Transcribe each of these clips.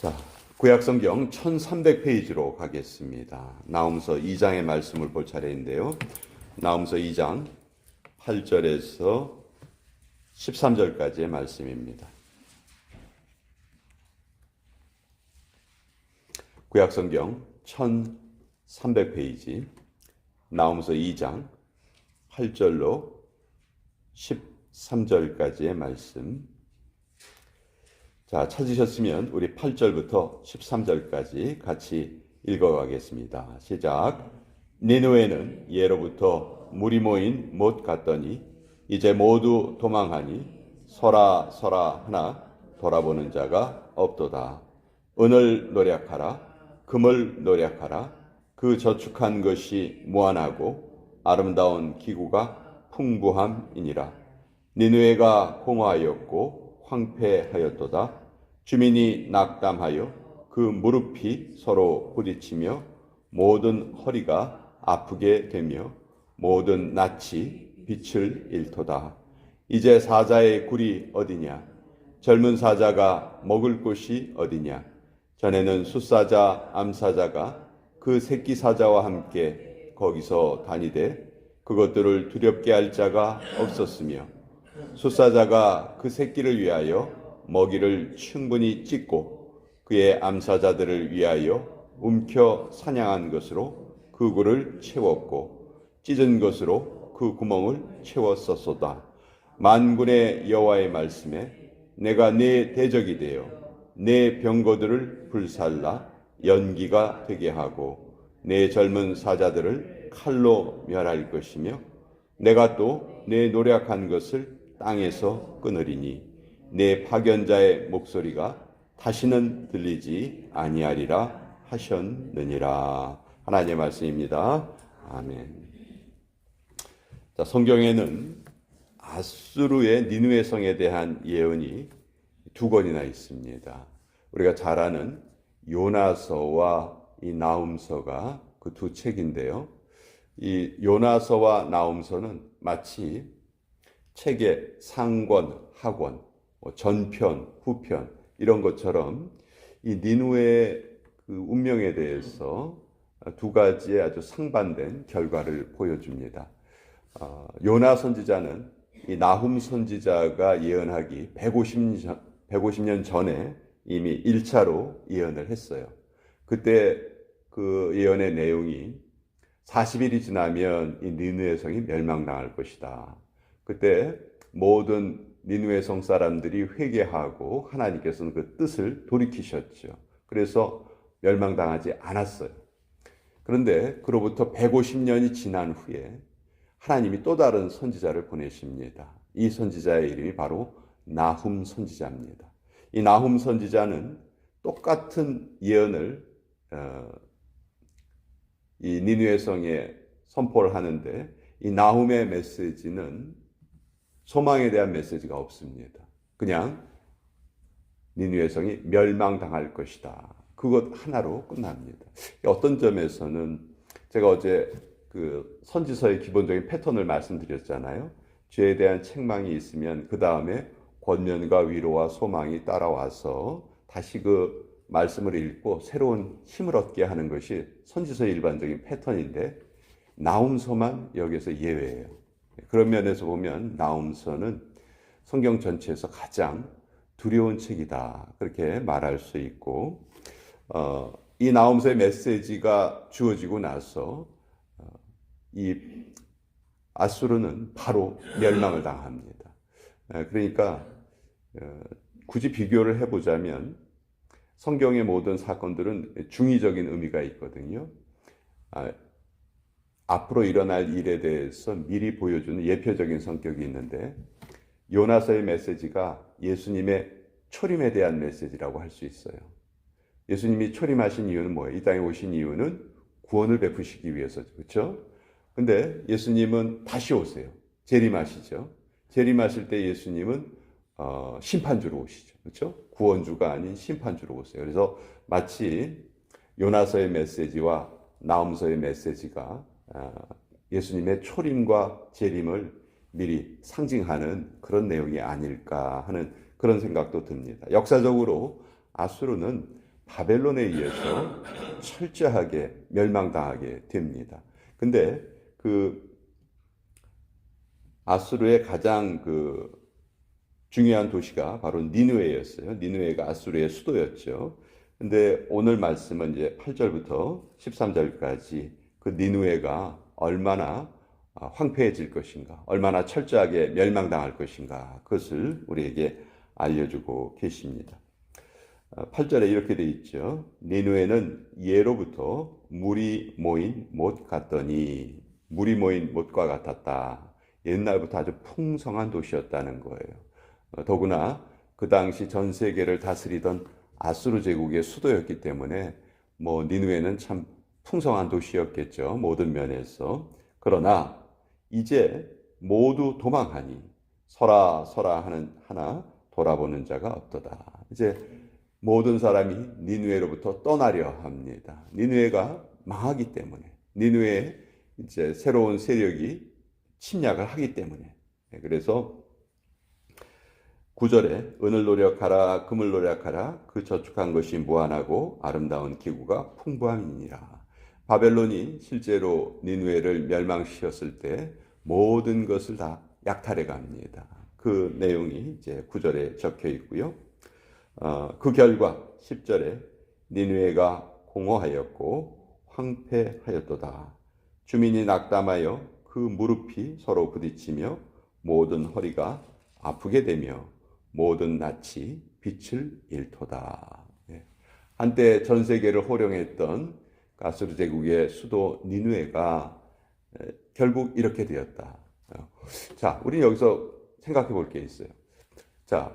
자, 구약성경 1300페이지로 가겠습니다. 나홈서 2장의 말씀을 볼 차례인데요. 나홈서 2장 8절에서 13절까지의 말씀입니다. 구약성경 1300페이지 나홈서 2장 8절로 13절까지의 말씀. 자, 찾으셨으면 우리 8절부터 13절까지 같이 읽어가겠습니다. 시작. 니느웨는 예로부터 물이 모인 못 같더니 이제 모두 도망하니 서라 서라 하나 돌아보는 자가 없도다. 은을 노력하라 금을 노력하라. 그 저축한 것이 무한하고 아름다운 기구가 풍부함이니라. 니느웨가 공허하였고 황폐하였도다. 주민이 낙담하여 그 무릎이 서로 부딪히며 모든 허리가 아프게 되며 모든 낯이 빛을 잃도다. 이제 사자의 굴이 어디냐? 젊은 사자가 먹을 곳이 어디냐? 전에는 숫사자, 암사자가 그 새끼 사자와 함께 거기서 다니되 그것들을 두렵게 할 자가 없었으며 숫사자가 그 새끼를 위하여 먹이를 충분히 찢고 그의 암사자들을 위하여 움켜 사냥한 것으로 그 굴을 채웠고 찢은 것으로 그 구멍을 채웠었소다. 만군의 여호와의 말씀에 내가 네 대적이 되어 네 병거들을 불살라 연기가 되게 하고 네 젊은 사자들을 칼로 멸할 것이며 내가 또 네 노력한 것을 땅에서 끊으리니 내 파견자의 목소리가 다시는 들리지 아니하리라 하셨느니라. 하나님의 말씀입니다. 아멘. 자, 성경에는 아수르의 니느웨 성에 대한 예언이 두 권이나 있습니다. 우리가 잘 아는 요나서와 이 나훔서가 그 두 책인데요. 이 요나서와 나훔서는 마치 책의 상권, 하권, 전편, 후편 이런 것처럼 이 니느웨의 그 운명에 대해서 두 가지의 아주 상반된 결과를 보여줍니다. 요나 선지자는 이 나훔 선지자가 예언하기 150년 전에 이미 1차로 예언을 했어요. 그때 그 예언의 내용이 40일이 지나면 이 니느웨 성이 멸망당할 것이다. 그때 모든 니느웨 성 사람들이 회개하고 하나님께서는 그 뜻을 돌이키셨죠. 그래서 멸망당하지 않았어요. 그런데 그로부터 150년이 지난 후에 하나님이 또 다른 선지자를 보내십니다. 이 선지자의 이름이 바로 나훔 선지자입니다. 이 나훔 선지자는 똑같은 예언을 이 니느웨 성에 선포를 하는데 이 나훔의 메시지는 소망에 대한 메시지가 없습니다. 그냥 니느웨 성이 멸망당할 것이다. 그것 하나로 끝납니다. 어떤 점에서는 제가 어제 그 선지서의 기본적인 패턴을 말씀드렸잖아요. 죄에 대한 책망이 있으면 그 다음에 권면과 위로와 소망이 따라와서 다시 그 말씀을 읽고 새로운 힘을 얻게 하는 것이 선지서의 일반적인 패턴인데 나훔서만 여기서 예외예요. 그런 면에서 보면 나훔서는 성경 전체에서 가장 두려운 책이다. 그렇게 말할 수 있고 이 나훔서의 메시지가 주어지고 나서 이 아수르는 바로 멸망을 당합니다. 그러니까 굳이 비교를 해보자면 성경의 모든 사건들은 중의적인 의미가 있거든요. 앞으로 일어날 일에 대해서 미리 보여주는 예표적인 성격이 있는데 요나서의 메시지가 예수님의 초림에 대한 메시지라고 할 수 있어요. 예수님이 초림하신 이유는 뭐예요? 이 땅에 오신 이유는 구원을 베푸시기 위해서죠. 그렇죠? 근데 예수님은 다시 오세요. 재림하시죠. 재림하실 때 예수님은 심판주로 오시죠. 그렇죠? 구원주가 아닌 심판주로 오세요. 그래서 마치 요나서의 메시지와 나훔서의 메시지가 예수님의 초림과 재림을 미리 상징하는 그런 내용이 아닐까 하는 그런 생각도 듭니다. 역사적으로 아수르는 바벨론에 의해서 철저하게 멸망당하게 됩니다. 근데 아수르의 가장 중요한 도시가 바로 니느웨였어요. 니느웨가 아수르의 수도였죠. 근데 오늘 말씀은 이제 8절부터 13절까지 그 니느웨가 얼마나 황폐해질 것인가, 얼마나 철저하게 멸망당할 것인가, 그것을 우리에게 알려주고 계십니다. 8절에 이렇게 돼 있죠. 니느웨는 예로부터 물이 모인 못 같더니, 물이 모인 못과 같았다. 옛날부터 아주 풍성한 도시였다는 거예요. 더구나 그 당시 전 세계를 다스리던 아수르 제국의 수도였기 때문에 니느웨는 참 풍성한 도시였겠죠. 모든 면에서. 그러나 이제 모두 도망하니 서라 서라 하나 돌아보는 자가 없도다. 이제 모든 사람이 니느웨로부터 떠나려 합니다. 니느웨가 망하기 때문에, 니느웨에 이제 새로운 세력이 침략을 하기 때문에. 그래서 9절에 은을 노력하라 금을 노력하라 그 저축한 것이 무한하고 아름다운 기구가 풍부함이니라. 바벨론이 실제로 니느웨를 멸망시켰을 때 모든 것을 다 약탈해 갑니다. 그 내용이 이제 9절에 적혀 있고요. 그 결과 10절에 니느웨가 공허하였고 황폐하였도다. 주민이 낙담하여 그 무릎이 서로 부딪히며 모든 허리가 아프게 되며 모든 낯이 빛을 잃도다. 한때 전 세계를 호령했던 아수르 제국의 수도 니느웨가 결국 이렇게 되었다. 자, 우리 여기서 생각해 볼 게 있어요. 자,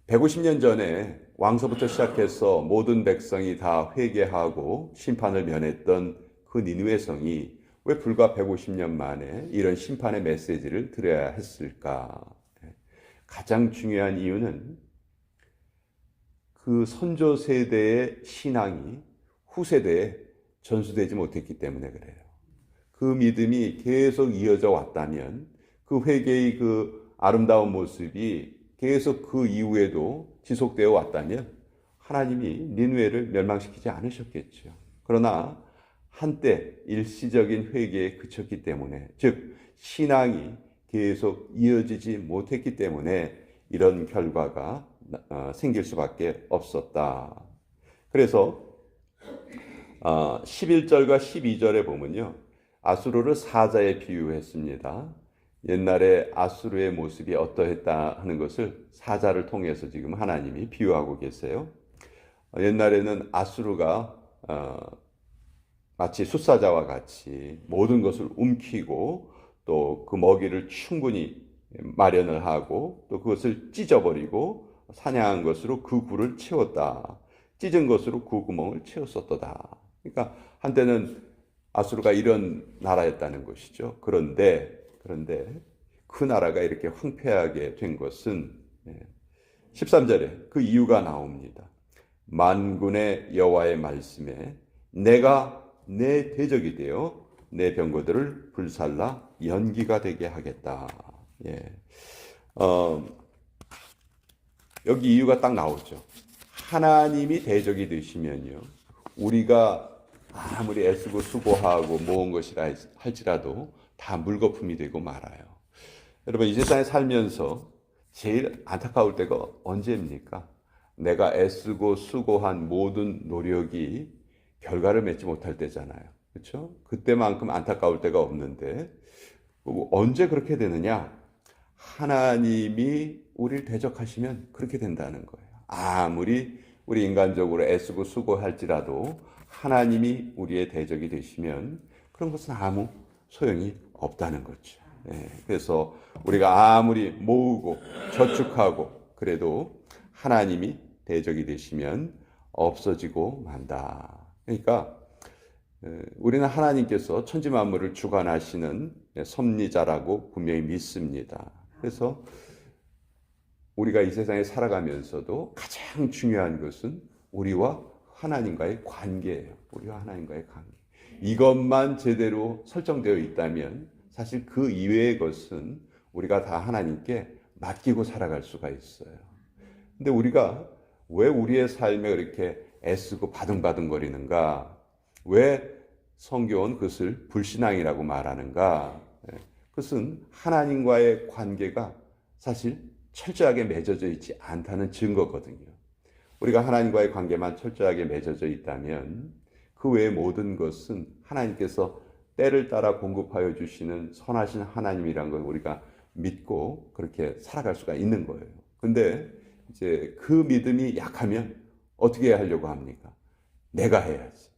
150년 전에 왕서부터 시작해서 모든 백성이 다 회개하고 심판을 면했던 그 니느웨 성이 왜 불과 150년 만에 이런 심판의 메시지를 들어야 했을까? 가장 중요한 이유는 그 선조 세대의 신앙이 후세대에 전수되지 못했기 때문에 그래요. 그 믿음이 계속 이어져 왔다면, 그 회개의 그 아름다운 모습이 계속 그 이후에도 지속되어 왔다면 하나님이 니느웨를 멸망시키지 않으셨겠죠. 그러나 한때 일시적인 회개에 그쳤기 때문에, 즉 신앙이 계속 이어지지 못했기 때문에 이런 결과가 생길 수밖에 없었다. 그래서 11절과 12절에 보면요, 아수르를 사자에 비유했습니다. 옛날에 아수르의 모습이 어떠했다 하는 것을 사자를 통해서 지금 하나님이 비유하고 계세요. 옛날에는 아수르가 마치 숫사자와 같이 모든 것을 움키고 또 그 먹이를 충분히 마련을 하고 또 그것을 찢어버리고 사냥한 것으로 그 굴을 채웠다. 찢은 것으로 그 구멍을 채웠었다. 그러니까 한때는 아수르가 이런 나라였다는 것이죠. 그런데 그 나라가 이렇게 황폐하게 된 것은 13절에 그 이유가 나옵니다. 만군의 여호와의 말씀에 내가 내 대적이 되어 내 병거들을 불살라 연기가 되게 하겠다. 여기 이유가 딱 나오죠. 하나님이 대적이 되시면요, 우리가 아무리 애쓰고 수고하고 모은 것이라 할지라도 다 물거품이 되고 말아요. 여러분, 이 세상에 살면서 제일 안타까울 때가 언제입니까? 내가 애쓰고 수고한 모든 노력이 결과를 맺지 못할 때잖아요. 그렇죠? 그때만큼 안타까울 때가 없는데 언제 그렇게 되느냐? 하나님이 우리를 대적하시면 그렇게 된다는 거예요. 아무리 우리 인간적으로 애쓰고 수고할지라도 하나님이 우리의 대적이 되시면 그런 것은 아무 소용이 없다는 거죠. 그래서 우리가 아무리 모으고 저축하고 그래도 하나님이 대적이 되시면 없어지고 만다. 그러니까 우리는 하나님께서 천지 만물을 주관하시는 섭리자라고 분명히 믿습니다. 그래서 우리가 이 세상에 살아가면서도 가장 중요한 것은 우리와 하나님과의 관계예요. 우리와 하나님과의 관계. 이것만 제대로 설정되어 있다면 사실 그 이외의 것은 우리가 다 하나님께 맡기고 살아갈 수가 있어요. 근데 우리가 왜 우리의 삶에 그렇게 애쓰고 바등바등거리는가? 왜 성경은 그것을 불신앙이라고 말하는가? 그것은 하나님과의 관계가 사실 철저하게 맺어져 있지 않다는 증거거든요. 우리가 하나님과의 관계만 철저하게 맺어져 있다면 그 외의 모든 것은 하나님께서 때를 따라 공급하여 주시는 선하신 하나님이란 걸 우리가 믿고 그렇게 살아갈 수가 있는 거예요. 근데 이제 그 믿음이 약하면 어떻게 하려고 합니까? 내가 해야지.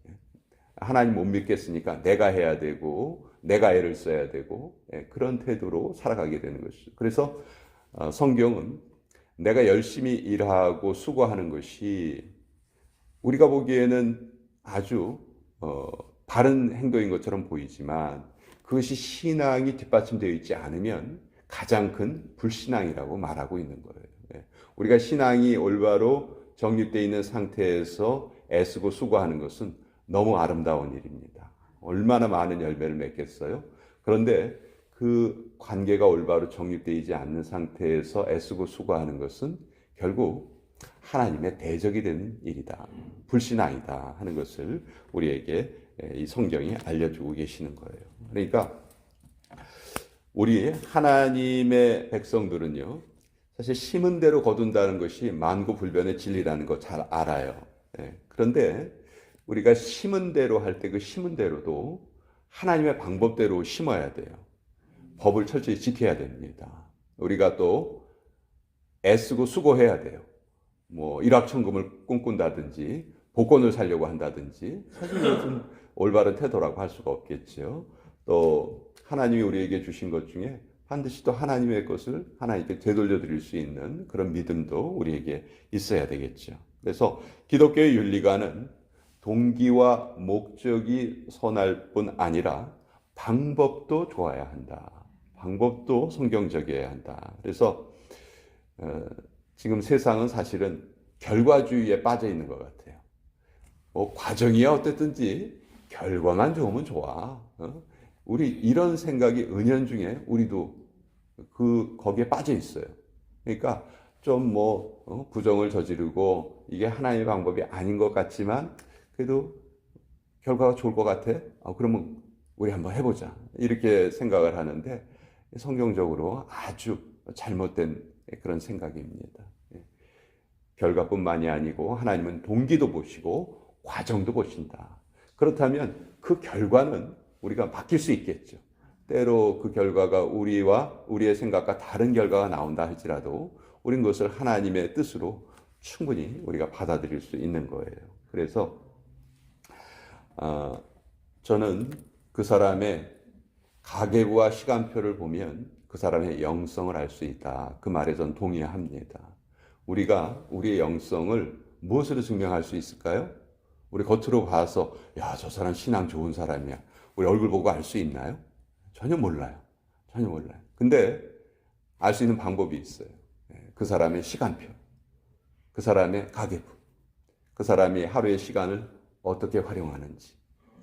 하나님 못 믿겠으니까 내가 해야 되고 내가 애를 써야 되고 그런 태도로 살아가게 되는 것이죠. 그래서 성경은 내가 열심히 일하고 수고하는 것이 우리가 보기에는 아주 바른 행동인 것처럼 보이지만 그것이 신앙이 뒷받침되어 있지 않으면 가장 큰 불신앙이라고 말하고 있는 거예요. 우리가 신앙이 올바로 정립되어 있는 상태에서 애쓰고 수고하는 것은 너무 아름다운 일입니다. 얼마나 많은 열매를 맺겠어요? 그런데 그 관계가 올바로 정립되지 않는 상태에서 애쓰고 수고하는 것은 결국 하나님의 대적이 되는 일이다. 불신앙이다 하는 것을 우리에게 이 성경이 알려주고 계시는 거예요. 그러니까 우리 하나님의 백성들은요, 사실 심은 대로 거둔다는 것이 만고불변의 진리라는 거 잘 알아요. 그런데 우리가 심은 대로 할 때 그 심은 대로도 하나님의 방법대로 심어야 돼요. 법을 철저히 지켜야 됩니다. 우리가 또 애쓰고 수고해야 돼요. 뭐 일확천금을 꿈꾼다든지 복권을 사려고 한다든지 사실 이것은 올바른 태도라고 할 수가 없겠죠. 또 하나님이 우리에게 주신 것 중에 반드시 또 하나님의 것을 하나님께 되돌려 드릴 수 있는 그런 믿음도 우리에게 있어야 되겠죠. 그래서 기독교의 윤리관은 동기와 목적이 선할 뿐 아니라 방법도 좋아야 한다. 방법도 성경적이어야 한다. 그래서 지금 세상은 사실은 결과주의에 빠져 있는 것 같아요. 뭐 과정이야 어쨌든지 결과만 좋으면 좋아. 우리 이런 생각이 은연중에 우리도 거기에 빠져 있어요. 그러니까 좀 부정을 저지르고 이게 하나님의 방법이 아닌 것 같지만 그래도 결과가 좋을 것 같아. 그러면 우리 한번 해보자. 이렇게 생각을 하는데 성경적으로 아주 잘못된 그런 생각입니다. 결과뿐만이 아니고 하나님은 동기도 보시고 과정도 보신다. 그렇다면 그 결과는 우리가 바뀔 수 있겠죠. 때로 그 결과가 우리의 생각과 다른 결과가 나온다 할지라도 우린 그것을 하나님의 뜻으로 충분히 우리가 받아들일 수 있는 거예요. 그래서 저는 그 사람의 가계부와 시간표를 보면 그 사람의 영성을 알 수 있다. 그 말에 전 동의합니다. 우리가 우리의 영성을 무엇으로 증명할 수 있을까요? 우리 겉으로 봐서 야, 저 사람 신앙 좋은 사람이야. 우리 얼굴 보고 알 수 있나요? 전혀 몰라요. 전혀 몰라요. 근데 알 수 있는 방법이 있어요. 그 사람의 시간표, 그 사람의 가계부, 그 사람이 하루의 시간을 어떻게 활용하는지,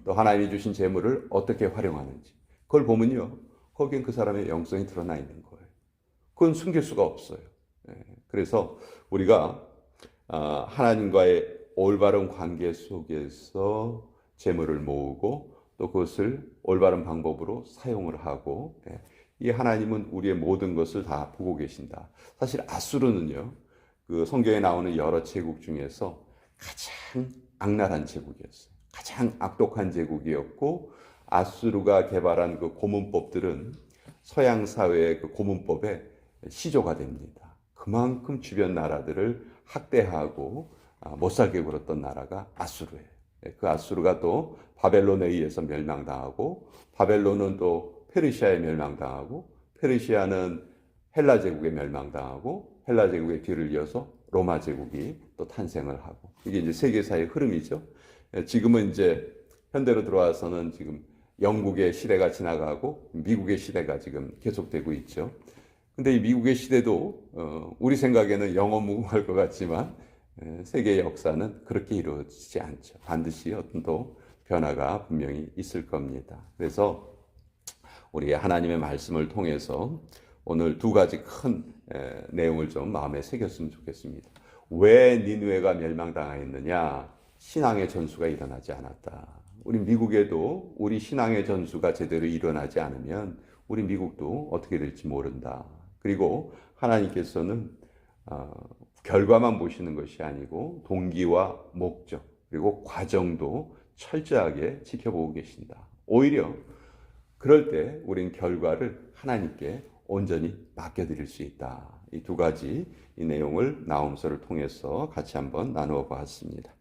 또 하나님이 주신 재물을 어떻게 활용하는지 그걸 보면요. 거기엔 그 사람의 영성이 드러나 있는 거예요. 그건 숨길 수가 없어요. 그래서 우리가 하나님과의 올바른 관계 속에서 재물을 모으고 또 그것을 올바른 방법으로 사용을 하고 이 하나님은 우리의 모든 것을 다 보고 계신다. 사실 아수르는요. 그 성경에 나오는 여러 제국 중에서 가장 악랄한 제국이었어요. 가장 악독한 제국이었고 아수르가 개발한 그 고문법들은 서양 사회의 그 고문법의 시조가 됩니다. 그만큼 주변 나라들을 학대하고 못 살게 굴었던 나라가 아수르예요. 그 아수르가 또 바벨론에 의해서 멸망당하고 바벨론은 또 페르시아에 멸망당하고 페르시아는 헬라 제국에 멸망당하고 헬라 제국의 뒤를 이어서 로마 제국이 또 탄생을 하고 이게 이제 세계사의 흐름이죠. 지금은 이제 현대로 들어와서는 지금 영국의 시대가 지나가고 미국의 시대가 지금 계속되고 있죠. 근데 이 미국의 시대도 우리 생각에는 영원무궁할 것 같지만 세계의 역사는 그렇게 이루어지지 않죠. 반드시 어떤 또 변화가 분명히 있을 겁니다. 그래서 우리 하나님의 말씀을 통해서 오늘 두 가지 큰 내용을 좀 마음에 새겼으면 좋겠습니다. 왜 니느웨가 멸망당하였느냐? 신앙의 전수가 일어나지 않았다. 우리 미국에도 우리 신앙의 전수가 제대로 일어나지 않으면 우리 미국도 어떻게 될지 모른다. 그리고 하나님께서는 결과만 보시는 것이 아니고 동기와 목적 그리고 과정도 철저하게 지켜보고 계신다. 오히려 그럴 때 우린 결과를 하나님께 온전히 맡겨드릴 수 있다. 이 두 가지 이 내용을 나홈서를 통해서 같이 한번 나누어 보았습니다.